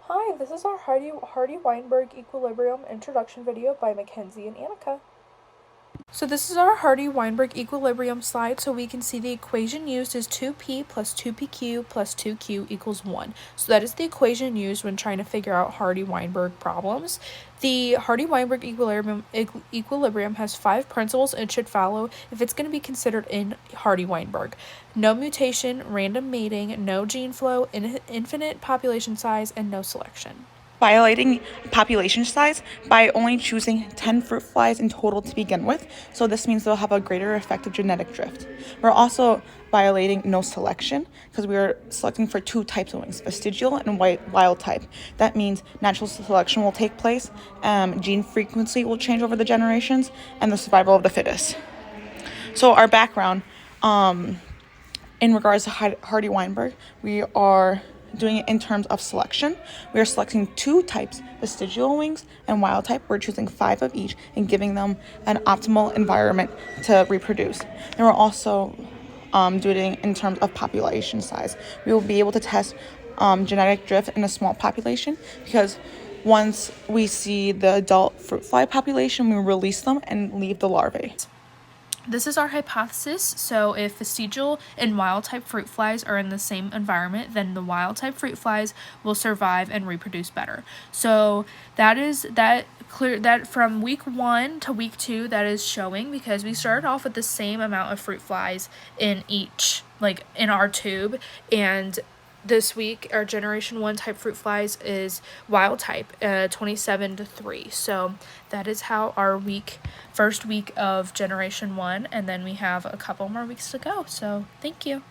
Hi, this is our Hardy-Weinberg equilibrium introduction video by Mackenzie and Annika. So this is our Hardy-Weinberg equilibrium slide, so we can see the equation used is 2p plus 2pq plus 2q equals 1. So that is the equation used when trying to figure out Hardy-Weinberg problems. The Hardy-Weinberg equilibrium has 5 principles and should follow if it's going to be considered in Hardy-Weinberg. No mutation, random mating, no gene flow, infinite population size, and no selection. Violating population size by only choosing 10 fruit flies in total to begin with, so this means they'll have a greater effect of genetic drift. We're also violating no selection because we are selecting for 2 types of wings, vestigial and wild type. That means natural selection will take place, gene frequency will change over the generations, and the survival of the fittest. So our background, in regards to Hardy-Weinberg, we are doing it in terms of selection. We are selecting 2 types, vestigial wings and wild type. We're choosing 5 of each and giving them an optimal environment to reproduce. And we're also doing it in terms of population size. We will be able to test genetic drift in a small population because once we see the adult fruit fly population, we release them and leave the larvae. This is our hypothesis. So if vestigial and wild-type fruit flies are in the same environment, then the wild-type fruit flies will survive and reproduce better. So that from week 1 to week 2, that is showing because we started off with the same amount of fruit flies in each, like in our tube, and this week our generation 1 type fruit flies is wild type, 27 to 3. So that is how our first week of generation 1, and then we have a couple more weeks to go. So thank you.